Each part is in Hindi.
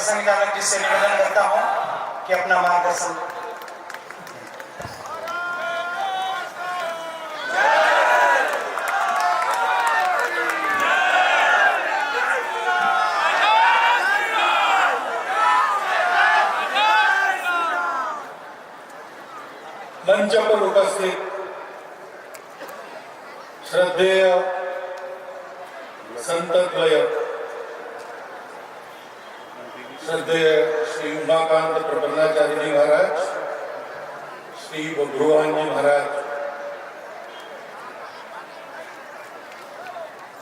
संचालक जी से निवेदन करता हूं कि अपना मार्गदर्शन। मंच पर उपस्थित श्रद्धेय संतद्वय श्रद्धेय श्री उमाकांत प्रबंधाचार्य जी महाराज, श्री बब्रुवान जी महाराज,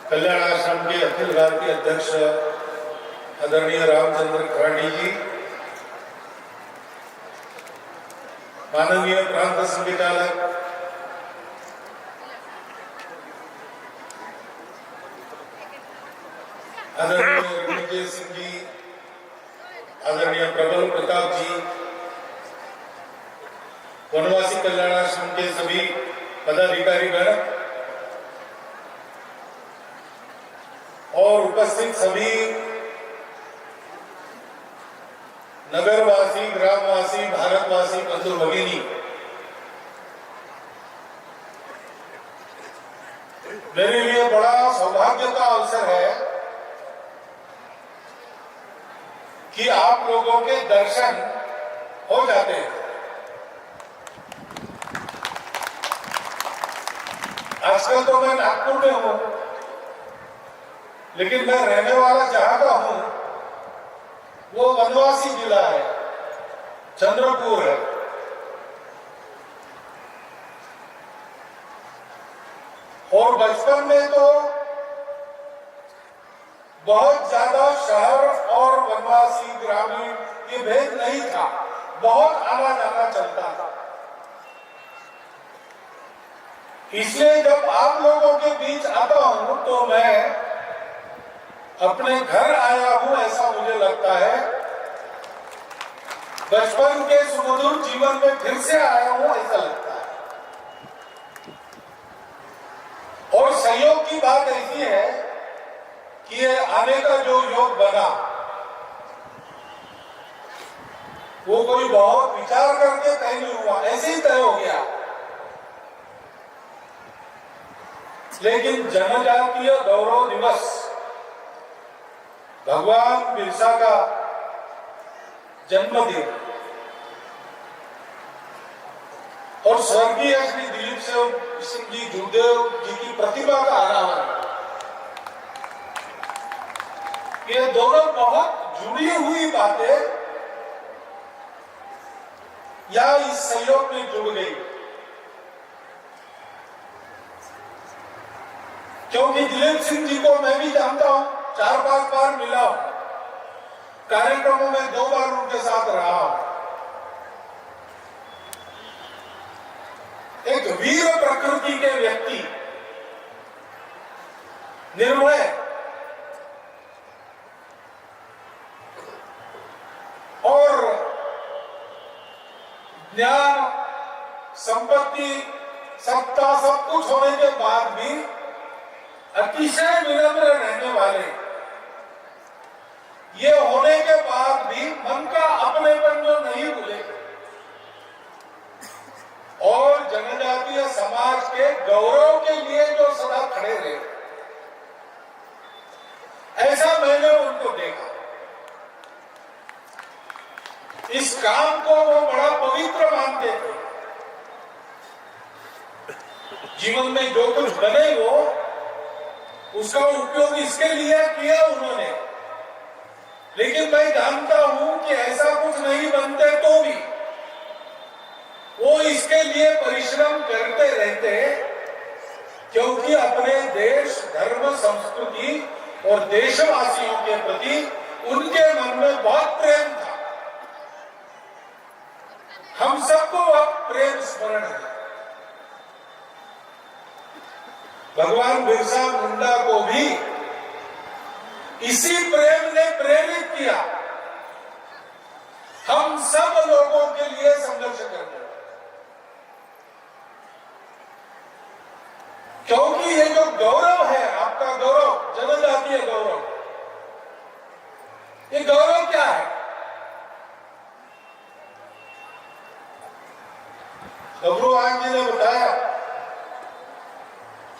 कल्याण आश्रम के अखिल भारतीय अध्यक्ष आदरणीय रामचंद्र खराडी जी, माननीय प्रांत संचालक आदरणीय रणजीत सिंह जी, आदरणीय प्रबल प्रताप जी, वनवासी कल्याण आश्रम के सभी पदाधिकारी गण और उपस्थित सभी नगरवासी, ग्रामवासी, भारतवासी, बंधु भगिनी, मेरे लिए बड़ा सौभाग्य का अवसर है कि आप लोगों के दर्शन हो जाते हैं। आजकल तो मैं नागपुर में हूं, लेकिन मैं रहने वाला जहां का हूं वो वनवासी जिला है, चंद्रपुर है। और बचपन में तो बहुत ज्यादा शहर और वनवासी ग्रामीण ये भेद नहीं था, बहुत आना जाना चलता था। इसलिए जब आप लोगों के बीच आता हूं तो मैं अपने घर आया हूं ऐसा मुझे लगता है। बचपन के सुमधुर जीवन में फिर से आया हूं ऐसा लगता है। और सहयोग की बात ऐसी है कि ये आने का जो योग बना वो कोई बहुत विचार करके तय नहीं हुआ, ऐसे ही तय हो गया। लेकिन जनजातीय गौरव दिवस, भगवान बिरसा का जन्मदिन और स्वर्गीय श्री दिलीप सिंह जी जुगदेव जी की प्रतिभा का अनावरण, ये दोनों बहुत जुड़ी हुई बातें या इस सहयोग में जुड़ गई। क्योंकि दिलीप सिंह जी को मैं भी जानता हूं, 4-5 बार मिला हूं, कार्यक्रमों में 2 बार उनके साथ रहा हूं। एक वीर प्रकृति के व्यक्ति, निर्भय और ज्ञान, संपत्ति, सत्ता सब कुछ होने के बाद भी अतिशय विनम्र रहने वाले, ये होने के बाद भी मन का अपनेपन जो नहीं भूले और जनजातीय समाज के गौरव के लिए जो सदा खड़े रहे, ऐसा मैंने उनको देखा। इस काम को वो बड़ा पवित्र मानते थे। जीवन में जो कुछ बने वो उसका उपयोग इसके लिए किया उन्होंने। लेकिन मैं जानता हूं कि ऐसा कुछ नहीं बनते तो भी वो इसके लिए परिश्रम करते रहते, क्योंकि अपने देश, धर्म, संस्कृति और देशवासियों के प्रति उनके मन में बहुत प्रेम था। हम सबको अब प्रेम स्मरण है। भगवान बिरसा मुंडा को भी इसी प्रेम ने प्रेरित किया हम सब लोगों के लिए संघर्ष करने, क्योंकि ये जो गौरव है, आपका गौरव, जनजातीय गौरव, ये गौरव क्या है? गौरवान जी ने बताया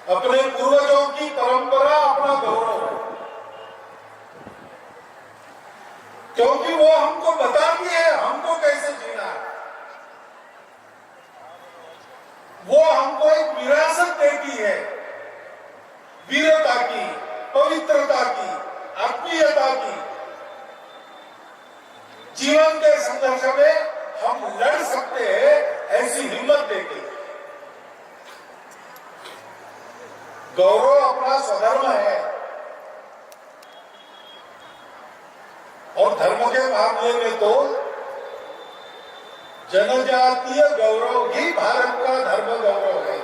अपने पूर्वजों की परंपरा अपना गौरव है, क्योंकि वो हमको बताती है हमको कैसे जीना है। वो हमको एक विरासत देती है, वीरता की, पवित्रता की, आत्मीयता की। जीवन के संघर्ष में हम लड़ सकते हैं ऐसी हिम्मत देती है। गौरव अपना स्वधर्म है और धर्म के मामले में तो जनजातीय गौरव ही भारत का धर्म गौरव है।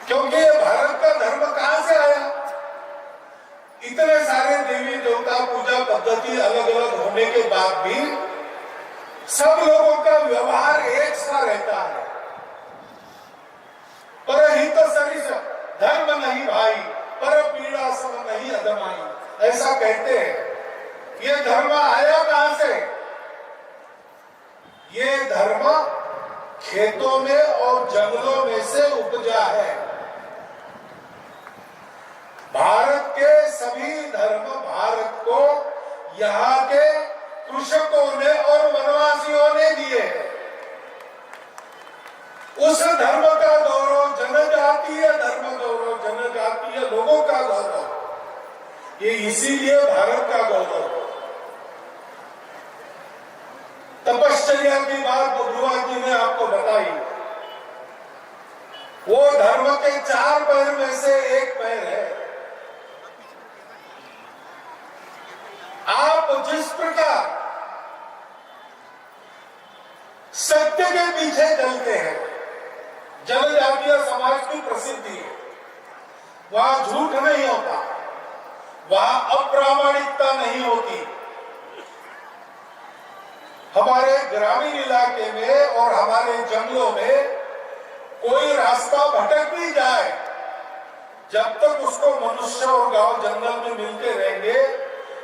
क्योंकि ये भारत का धर्म कहां से आया? इतने सारे देवी देवता पूजा पद्धति अलग अलग होने के बाद भी सब लोगों का व्यवहार एक सा रहता है। परहित सरिस धर्म नहीं भाई, पर पीड़ा सब नहीं अदमाई, ऐसा कहते हैं। ये धर्म आया कहां से? ये धर्म खेतों में और जंगलों में से उपजा है। भारत के सभी धर्म भारत को यहाँ के कृषकों ने और वनवासियों ने दिए हैं। उस धर्म का गौरव, जनजातीय धर्म गौरव, जनजातीय लोगों का गौरव, ये इसीलिए भारत का गौरव। तपश्चर्या की बात गुरुवार जी ने आपको बताई। वो धर्म के 4 पैर में से एक पैर है। आप जिस प्रकार सत्य के पीछे चलते हैं, जनजातीय समाज की प्रसिद्धि है, वहां झूठ नहीं होता, वहां अप्रामाणिकता नहीं होती। हमारे ग्रामीण इलाके में और हमारे जंगलों में कोई रास्ता भटक नहीं जाए, जब तक उसको मनुष्य और गांव जंगल में मिलते रहेंगे,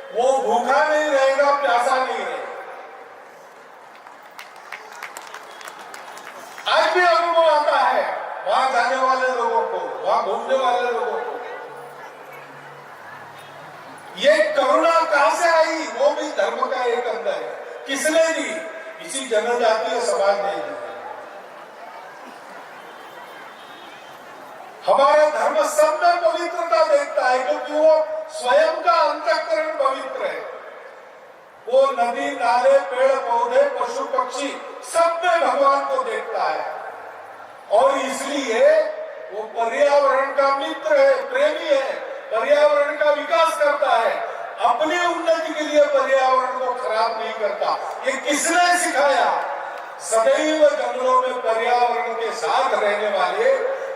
वो भूखा नहीं रहेगा, प्यासा नहीं रहेगा। आज भी अनुभव आता है वहां जाने वाले लोगों को, वहां घूमने वाले लोगों को। ये करुणा कहां से आई? वो भी धर्म का एक अंग है। किसने दी? इसी जनजातीय समाज ने दी। हमारा धर्म सब में पवित्रता देखता है, क्योंकि वो स्वयं का अंतःकरण पवित्र है। वो नदी, नाले, पेड़ पौधे, पशु पक्षी सब में भगवान को देखता है, और इसलिए वो पर्यावरण का मित्र है, प्रेमी है, पर्यावरण का विकास करता है, अपनी उन्नति के लिए पर्यावरण को खराब नहीं करता। ये किसने सिखाया? सदैव जंगलों में पर्यावरण के साथ रहने वाले,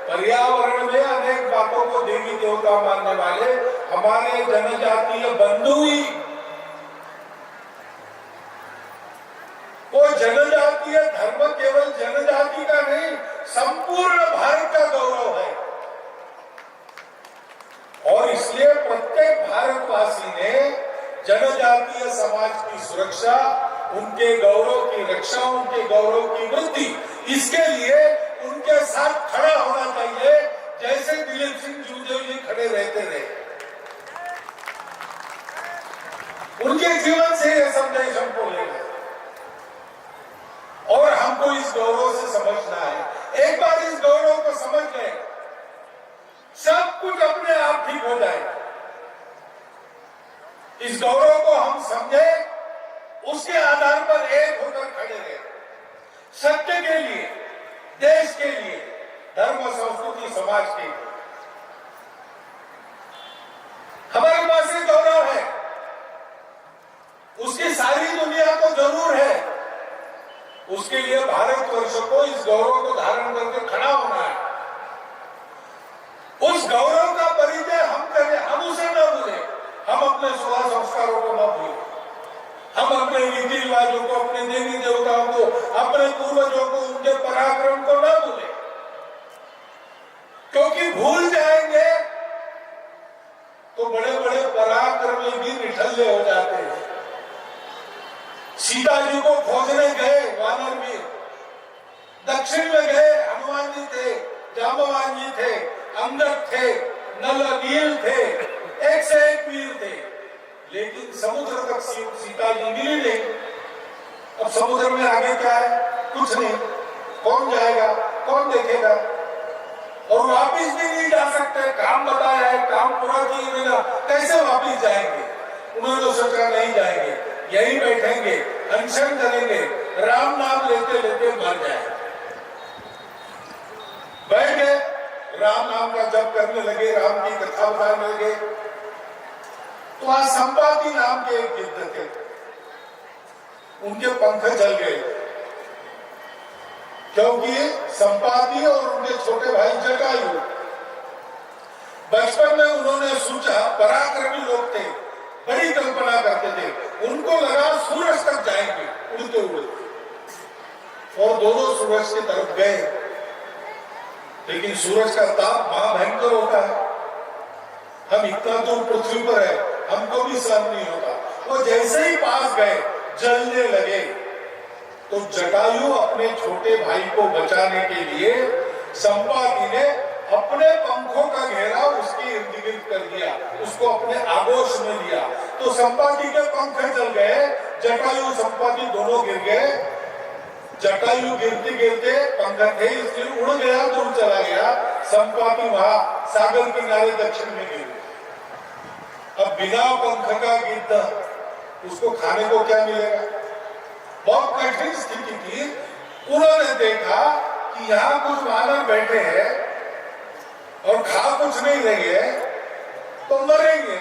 पर्यावरण में अनेक बातों को देवी देवता मानने वाले हमारे जनजातीय बंधु ही। वो जनजातीय धर्म केवल जनजाति का नहीं, संपूर्ण भारत का गौरव है। और इसलिए प्रत्येक भारतवासी ने जनजातीय समाज की सुरक्षा, उनके गौरव की रक्षा, उनके गौरव की वृद्धि, इसके लिए उनके साथ खड़ा होना चाहिए, जैसे दिलीप सिंह जूदेव जी खड़े रहते रहे। उनके जीवन से यह संदेश हमको लेना है और हमको इस गौरव से समझना है। एक बार इस गौरव को समझ गए, सब कुछ अपने आप ठीक हो जाएगा। इस गौरव को हम समझे, उसके आधार पर एक होकर खड़े रहे, सत्य के लिए, देश के लिए, धर्म, संस्कृति, समाज के लिए। हमारे पास एक गौरव है, उसकी सारी दुनिया को जरूर है। उसके लिए भारतवर्ष को इस गौरव को धारण करके खड़ा होना है। उस गौरव का परिचय हम करें, हम उसे न भूलें, हम अपने स्वभाव संस्कारों को न भूलें, हम अपने रीति रिवाजों को, अपने देवी देवताओं को, अपने पूर्वजों को, उनके पराक्रम को न भूलें, क्योंकि भूल जाएंगे तो बड़े बड़े पराक्रमी भी निठल्ले हो जाते हैं। सीता जी को खोजने गए वानर वीर, दक्षिण में गए हनुमान जी थे, जांबवान जी थे, अंगद थे, नल नील थे, एक से एक वीर थे, लेकिन समुद्र तक सीता जी मिली नहीं। अब समुद्र में आगे क्या है? कुछ नहीं। कौन जाएगा, कौन देखेगा? और वापिस भी नहीं जा सकते। काम बताया है, काम पूरा किए बिना कैसे वापिस जाएंगे? उन्होंने तो सोचा नहीं जाएंगे, यही बैठेंगे, अनशन करेंगे, राम नाम लेते लेते मर जाएंगे। बैठ गए, राम नाम का जप करने लगे, राम की कथा बताने लगे। तो वहां संपाति नाम के एक गिद्ध थे, उनके पंख जल गए, क्योंकि संपाति और उनके छोटे भाई जटायु बचपन में उन्होंने सोचा, पराक्रमी लोग थे, बड़ी कल्पना करते थे, उनको लगा सूरज तक जाएंगे उड़ते उड़ते, और दोनों सूरज की तरफ गए। लेकिन सूरज का ताप महाभयंकर होता है, हम इतना तो पृथ्वी पर है, हमको भी सहन नहीं होता। वो जैसे ही पास गए, जलने लगे। तो जटायु अपने छोटे भाई को बचाने के लिए संपाति ने अपने पंखों का घेरा उसके इर्द गिर्द कर दिया, उसको अपने आगोश में लिया। तो संपाति के पंख जल गए, जटायु संपाति दोनों गिर गए। जटायु गिरते गिरते पंख थे इसलिए उड़ गया, दूर चला गया। संपाति वहां सागर किनारे दक्षिण में गिर गया। अब बिना पंख का गिद्ध, उसको खाने को क्या मिलेगा? बहुत कठिन स्थिति थी। उन्होंने देखा कि यहाँ कुछ वानर बैठे हैं और खा कुछ नहीं रहे हैं, तो मरेंगे,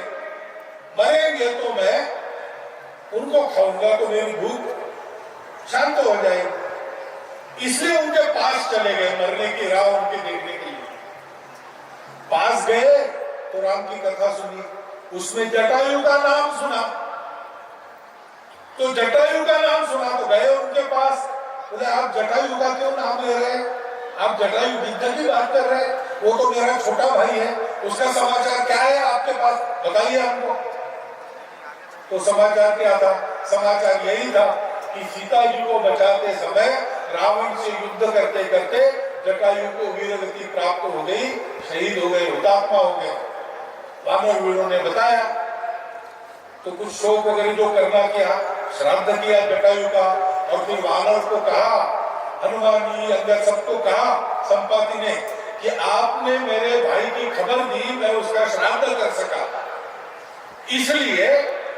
मरेंगे तो मैं उनको खाऊंगा तो मेरी भूख शांत हो जाएगी। इसलिए उनके पास चले गए, मरने की राह उनके देखने के लिए। पास गए तो राम की कथा सुनी, उसमें जटायु का नाम सुना। तो जटायु का नाम सुना तो गए उनके पास, बोले आप जटायु का क्यों नाम ले रहे हैं? आप जटायु गिद्ध की बात कर रहे हैं, वो तो मेरा छोटा भाई है, उसका समाचार क्या है आपके पास, बताइए हमको। तो समाचार क्या था? समाचार यही था कि सीता जी को बचाते समय रावण से युद्ध करते करते जटायु को वीरगति प्राप्त हो गई, शहीद हो गए, हुतात्मा हो गए। वानर वीरों ने बताया तो कुछ शोक वगैरह जो करना किया, श्राद्ध किया जटायु का, और फिर वानर को कहा, हनुमान जी अंगद सबको कहा संपाति ने कि आपने मेरे भाई की खबर दी, मैं उसका श्राद्ध कर सका, इसलिए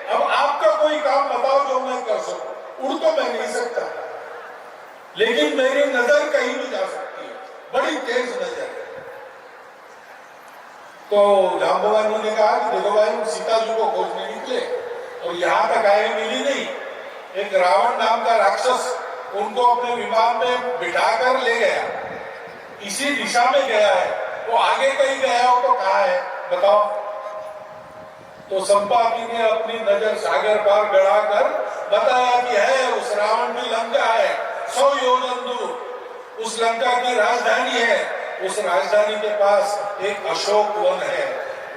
अब आपका कोई काम बताओ जो मैं कर सकूं। उड़ तो मैं नहीं सकता, लेकिन मेरी नजर कहीं भी जा सकती है, बड़ी तेज नजर है। तो जांबवान ने कहा कि देखो भाई, हम सीता जी को खोजने निकले और यहाँ तक आए, मिली नहीं। एक रावण नाम का राक्षस उनको अपने विमान में बिठाकर ले गया, इसी दिशा में गया है, वो आगे कहीं गया हो तो कहाँ है बताओ। तो संपाति ने अपनी नजर सागर पार गड़ाकर बताया कि है, उस रावण की लंका है 100 योजन दूर, उस लंका की राजधानी है, उस राजधानी के पास एक अशोक वन है,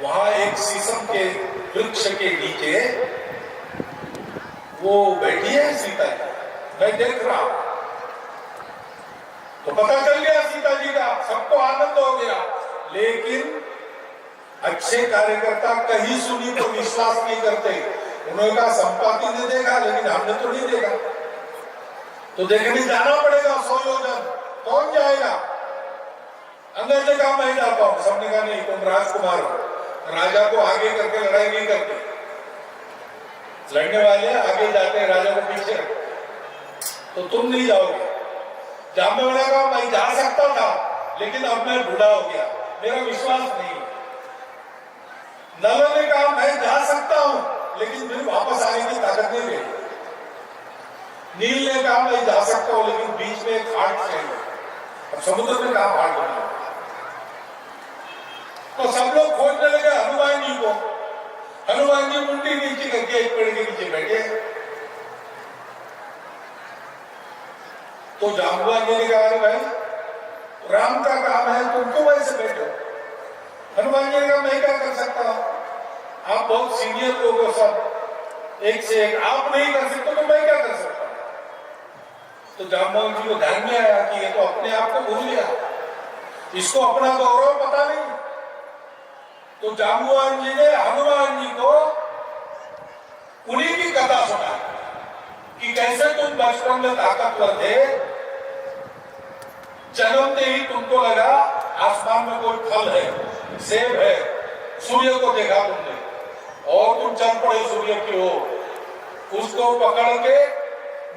वहां एक शीशम के वृक्ष के नीचे वो बैठी है सीता जी, मैं देख रहा हूं। तो पता चल गया सीता जी का, सबको आनंद हो गया। लेकिन अच्छे कार्यकर्ता कहीं सुनी तो विश्वास नहीं करते। उन्होंने कहा संपाति ने देखा, लेकिन हमने तो नहीं देखा, तो देखने जाना पड़ेगा 100 योजन, कौन जाएगा? अंगद ने कहा मैं जाता हूं। सबने कहा नहीं, तुम राजकुमार हो, राजा को आगे करके लड़ाई नहीं करते, लड़ने वाले आगे जाते हैं, राजा को पीछे रखते, तो तुम नहीं जाओगे। जामवंत ने कहा मैं जा सकता था, लेकिन अब मैं बूढ़ा हो गया, मेरा विश्वास नहीं। नल ने कहा मैं जा सकता हूं, लेकिन फिर वापस आने की ताकत नहीं रही। नील ने कहा मैं जा सकता हूं, लेकिन बीच में एक घाट चाहिए। अब समुद्र में कहा घाट बना, तो सब लोग खोजने लगे हनुमान जी को। हनुमान जी मुंडी नीचे करके एक पेड़ के नीचे बैठे। तो जांबवान जी ने कहा अरे भाई, राम का काम है, तुम क्यों वैसे बैठो? हनुमान जी ने कहा मैं क्या कर सकता हूं, आप बहुत सीनियर लोग हो, सब एक से एक, आप नहीं कर सकते तो मैं क्या कर सकता हूं? तो जाममोहन जी को ध्यान में आया कि ये तो अपने आप को भूल गया, इसको अपना गौरव पता नहीं। तो जाममोहन जी ने हनुमान जी को उन्हीं की कथा सुना कि कैसे तुम बचपन में ताकतवर थे, जन्मते ही तुमको लगा आसमान में कोई फल है, सेब है, सूर्य को देखा तुमने और तुम चल पड़े सूर्य की ओर, उसको पकड़ के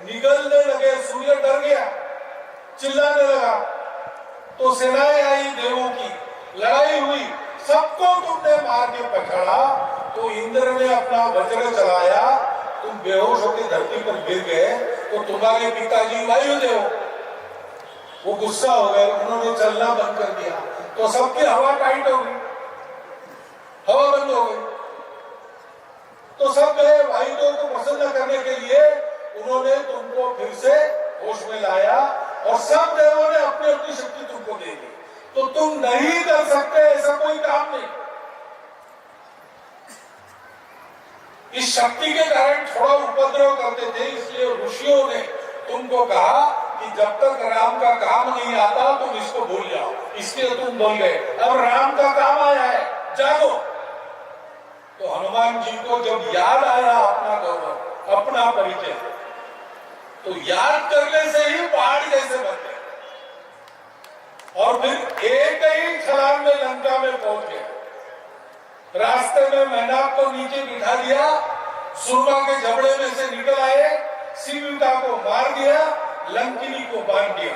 निगलने लगे, सूर्य डर गया, चिल्लाने लगा, तो सेनाएं आई देवों की, लड़ाई हुई, सबको तुमने मार के पकड़ा, तो इंद्र ने अपना वज्र चलाया, तुम बेहोश होकर धरती पर गिर गए, तो तुम्हारे पिताजी वायुदेव वो गुस्सा हो गए, उन्होंने चलना बंद कर दिया, तो सबकी हवा टाइट हो गई, हवा बंद हो गई, तो सब गए वायुदेव को प्रसन्न करने के लिए, उन्होंने तुमको फिर से होश में लाया और सब देवों ने अपनी अपनी शक्ति तुमको दे दी, तो तुम नहीं कर सकते ऐसा कोई काम नहीं। इस शक्ति के कारण थोड़ा उपद्रव करते थे, इसलिए ऋषियों ने तुमको कहा कि जब तक राम का काम नहीं आता तुम इसको भूल जाओ, इसलिए तुम भूल गए, अब राम का काम आया है, जागो। तो हनुमान जी को जब याद आया अपना गौरव, अपना परिचय, तो याद करने से ही पहाड़ जैसे बन गए और फिर एक ही छलांग में लंका में पहुंच गए। रास्ते में मेनाक को नीचे बिठा दिया, सुरमा के जबड़े में से निकल आए, सीता को मार दिया, लंकिनी को बांध दिया,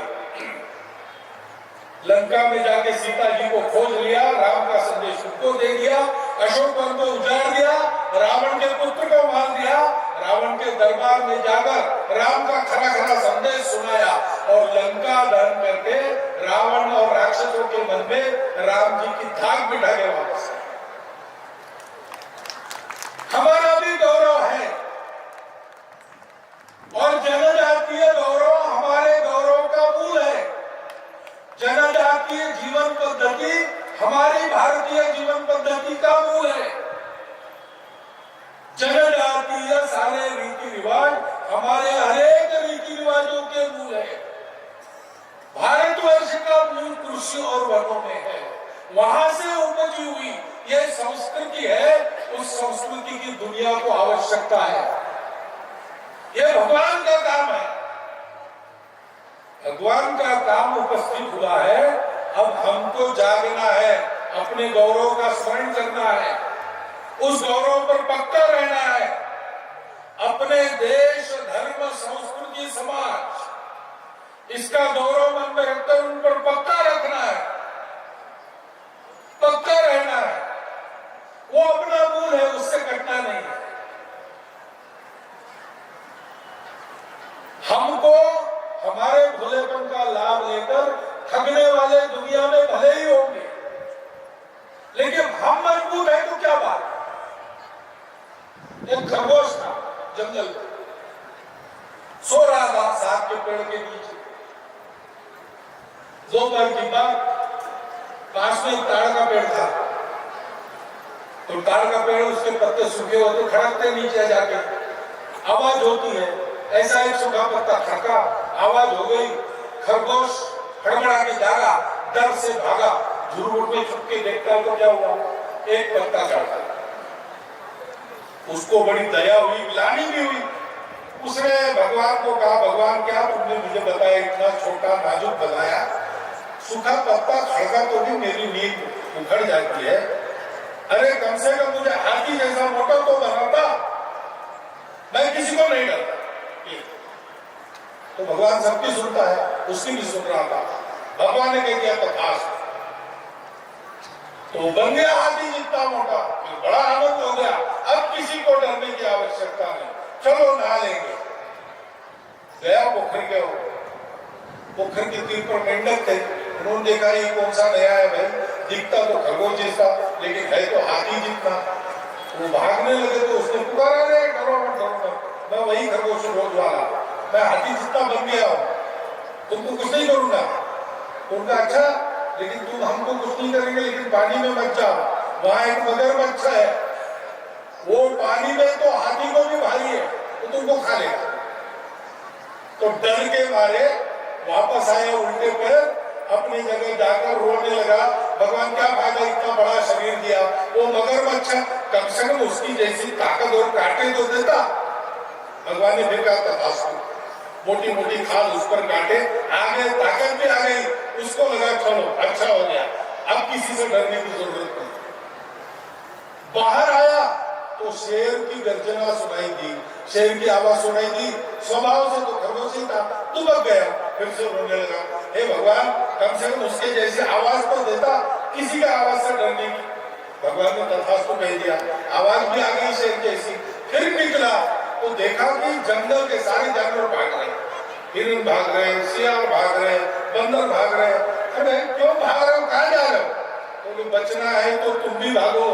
लंका में जाके सीता जी को खोज लिया, राम का संदेश उनको दे दिया, अशोक वन को उजाड़ दिया, रावण के पुत्र को मार दिया, रावण के दरबार में जाकर राम का खरा खरा संदेश सुनाया और लंका दहन करके रावण और राक्षसों के मन में राम जी की धाक बिठा के वापस। हमारा भी गौरव है और जनजातीय गौरव हमारे गौरव का मूल है। जनजातीय जीवन पद्धति हमारी भारतीय जीवन पद्धति का मूल है। जनजातीय सारे रीति रिवाज हमारे हरेक रीति रिवाजों के मूल है। भारतवर्ष का मूल कृषि और वनों में है, वहां से उपजी हुई यह संस्कृति है, उस संस्कृति की दुनिया को आवश्यकता है। यह भगवान का काम है, भगवान का काम उपस्थित हुआ है। अब हमको जागना है, अपने गौरव का स्मरण करना है, उस गौरव पर पक्का रहना है। अपने देश, धर्म, संस्कृति, समाज, इसका गौरव मन में रखकर उन पर पक्का रखना है, पक्का रहना है। वो अपना मूल है, उससे कटना नहीं है। हमको हमारे भोलेपन का लाभ लेकर ठगने वाले दुनिया में भले ही होंगे, लेकिन हम मजबूत हैं तो क्या बात। एक खरगोश था जंगल में, सो रहा था साग के पेड़ के नीचे। दोपहर की बात, पास में एक ताड़ का पेड़ था, तो ताड़ का पेड़ उसके पत्ते सूखे होते, खड़कते नीचे जाके आवाज होती है, ऐसा एक सूखा पत्ता खड़का, आवाज हो गई, खरगोश हड़बड़ा के जागा, डर से भागा, झुरमुट में छुप के देखता तो क्या हुआ, एक पत्ता चढ़ा। उसको बड़ी दया हुई, ग्लानि भी हुई। उसने भगवान को कहा, भगवान क्या तुमने मुझे बताया, इतना छोटा नाजुक बनाया, सूखा पत्ता खड़का तो भी मेरी नींद उखड़ जाती है, अरे कम से कम मुझे हाथी जैसा मोटा तो बनाता, मैं किसी को नहीं डरता। तो भगवान सबकी सुनता है, उसकी भी सुन रहा था। भगवान ने कह दिया तथास्तु, तो बन गया हाथी जितना मोटा, बड़ा आनंद हो गया, अब किसी को डरने की आवश्यकता नहीं, चलो नहा लेंगे। गया पोखर के, पोखर के तीर पर मेंढक थे, उन्होंने देखा ये कौन सा नया है भाई, दिखता तो खरगोश जैसा लेकिन है तो हाथी जितना। वो भागने लगे तो उसने पुकारा, रे डरो मत, डरो मत, मैं वही खरगोश रोज वाला, मैं हाथी जितना बन गया हूं, तुमको कुछ नहीं करूंगा। उनका अच्छा, लेकिन तुम हमको कुछ नहीं करेंगे, लेकिन पानी में मत जाओ, वहां एक मगरमच्छ है, वो पानी में तो हाथी को भी भारी है, तो तुमको खा लेगा। तो डर के मारे वापस आया उल्टे पैर, अपनी जगह जाकर रोने लगा, भगवान क्या फायदा इतना बड़ा शरीर दिया, वो मगरमच्छ कम से कम उसकी जैसी ताकत और काटे तो देता। भगवान ने फिर कहा तथास्तु, मोटी मोटी खाल उस पर काटे, आगे ताकत भी आ गई, उसको लगा चलो अच्छा हो गया, अब किसी से डरने की जरूरत नहीं। बाहर आया तो शेर की गर्जना सुनाई दी, शेर की आवाज सुनाई दी, स्वभाव से तो खरगोशी था, दुबक गया, फिर से रोने लगा, हे भगवान कम से कम उसके जैसी आवाज तो देता, किसी का आवाज से डरने की। भगवान ने तथास्तु कह दिया, आवाज भी आ गई शेर जैसी। फिर निकला तो देखा कि जंगल के सारे जानवर भाग रहे, हिरण भाग रहे, सियार भाग रहे, बंदर भाग रहे। अरे क्यों भाग रहे हो, कहाँ जा रहे हो? तो बचना है तो तुम भी भागो,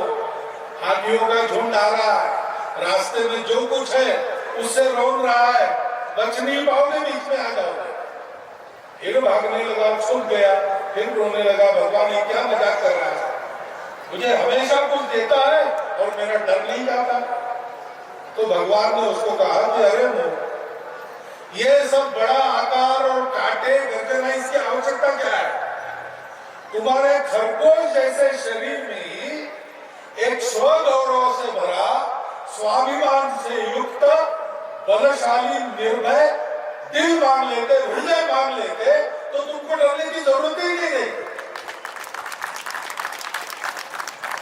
हाथियों का झुंड आ रहा है, रास्ते में जो कुछ है उससे रोन रहा है, बच नहीं पाओगे, बीच में आ जाओगे। फिर भागने लगा, छूट गया, फिर रोने लगा, भगवान ये क्या मजाक कर रहा है, मुझे हमेशा कुछ देता है और मेरा डर नहीं जाता। तो भगवान ने उसको कहा कि अरे ये सब बड़ा आकार और कांटे गर्जना, इसकी आवश्यकता क्या है? तुम्हारे खरगोश जैसे शरीर में ही एक स्वगौरव से भरा, स्वाभिमान से युक्त, बलशाली, निर्भय दिल मांग लेते, हृदय मांग लेते, तो तुमको डरने की जरूरत ही नहीं है।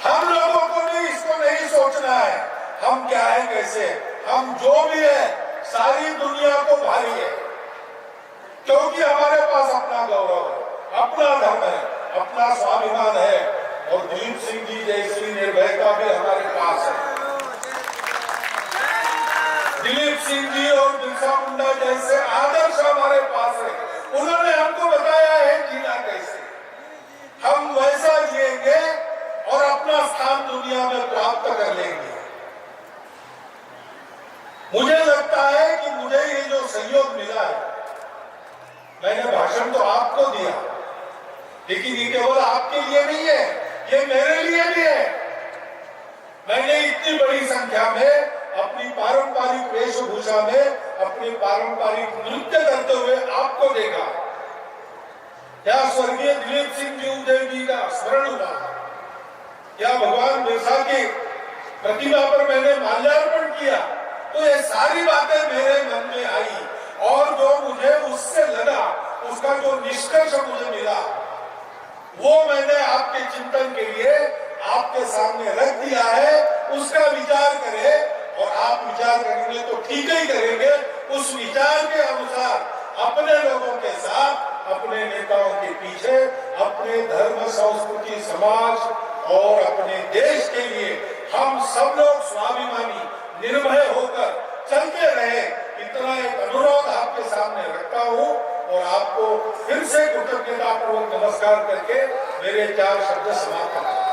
हम लोगों को भी इसको नहीं सोचना है हम क्या है, कैसे, हम जो भी है सारी दुनिया को भारी है, क्योंकि हमारे पास अपना गौरव है, अपना धर्म है, अपना स्वाभिमान है, और दिलीप सिंह जी जैसी निर्भयता भी हमारे पास है। दिलीप सिंह जी और बिरसा मुंडा जैसे आदर्श हमारे पास है, उन्होंने हमको बताया है जीना कैसे, हम वैसा जिएंगे और अपना स्थान दुनिया में प्राप्त कर लेंगे। मुझे लगता है कि मुझे ये जो सहयोग मिला है, मैंने भाषण तो आपको दिया, लेकिन ये केवल आपके लिए नहीं है, ये मेरे लिए भी है। मैंने इतनी बड़ी संख्या में अपनी पारंपरिक वेशभूषा में, अपने पारंपरिक नृत्य करते हुए आपको देखा। क्या स्वर्गीय दिलीप सिंह जी उदय जी का स्मरण हुआ, क्या भगवान बिरसा की प्रतिमा पर मैंने माल्यार्पण किया, तो ये सारी बातें मेरे मन में आई, और जो मुझे उससे लगा, उसका जो निष्कर्ष मुझे मिला, वो मैंने आपके चिंतन के लिए आपके सामने रख दिया है। उसका विचार करें, और आप विचार करेंगे तो ठीक ही करेंगे, उस विचार के अनुसार अपने लोगों के साथ, अपने नेताओं के पीछे, अपने धर्म, संस्कृति, समाज और अपने देश के लिए हम सब लोग स्वाभिमानी, निर्भय होकर चलते रहे, इतना एक अनुरोध आपके सामने रखता हूँ, और आपको फिर से कृतज्ञता पूर्वक नमस्कार करके मेरे 4 शब्द समाप्त करता हूं।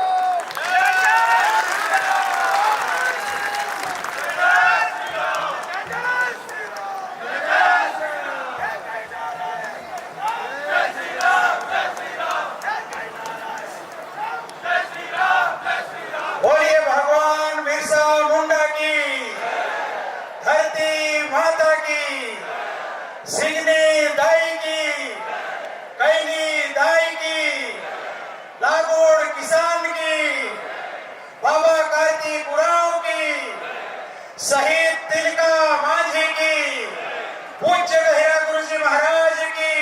बोलिए भगवान बिरसा मुंडा की, धरती माता की, सिंगनी दाई की, कैनी दाई की, लागोड़ किसान की, बाबा कार्तिक उरांव की, शहीद तिलका माझी की, पूज्य गहिरा गुरु जी महाराज की,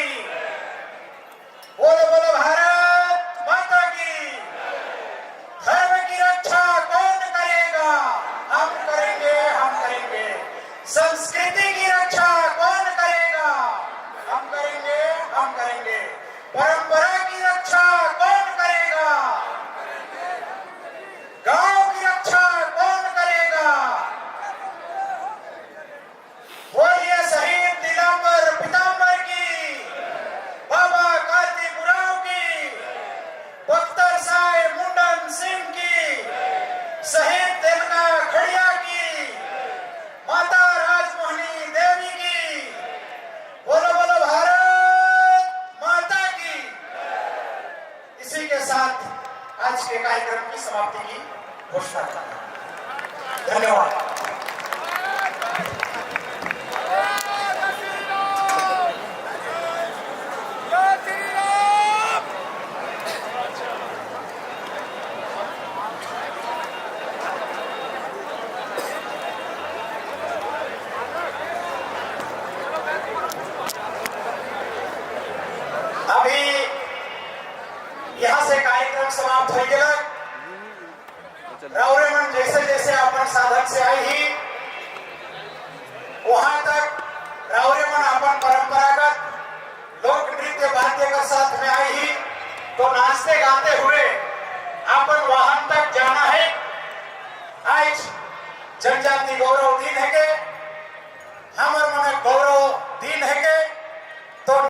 बोलो बोलो भारत माता की। धर्म की रक्षा कौन करेगा? हम करेंगे, हम करेंगे। संस्कृति की रक्षा कौन करेगा? हम करेंगे, हम करेंगे। परंपरा की रक्षा कौन करेगा? गांव की रक्षा कौन करेगा? बोलिए शहीद दिगंबर रावरे मन जैसे जैसे अपन साधक से आई ही वहां तक रावरे मन अपन परंपरागत लोक नृत्य वाद्य के साथ में आई ही तो नाचते गाते हुए अपन वाहन तक जाना है। आज जनजाति गौरव दिन है के हमर मन गौरव दिन है के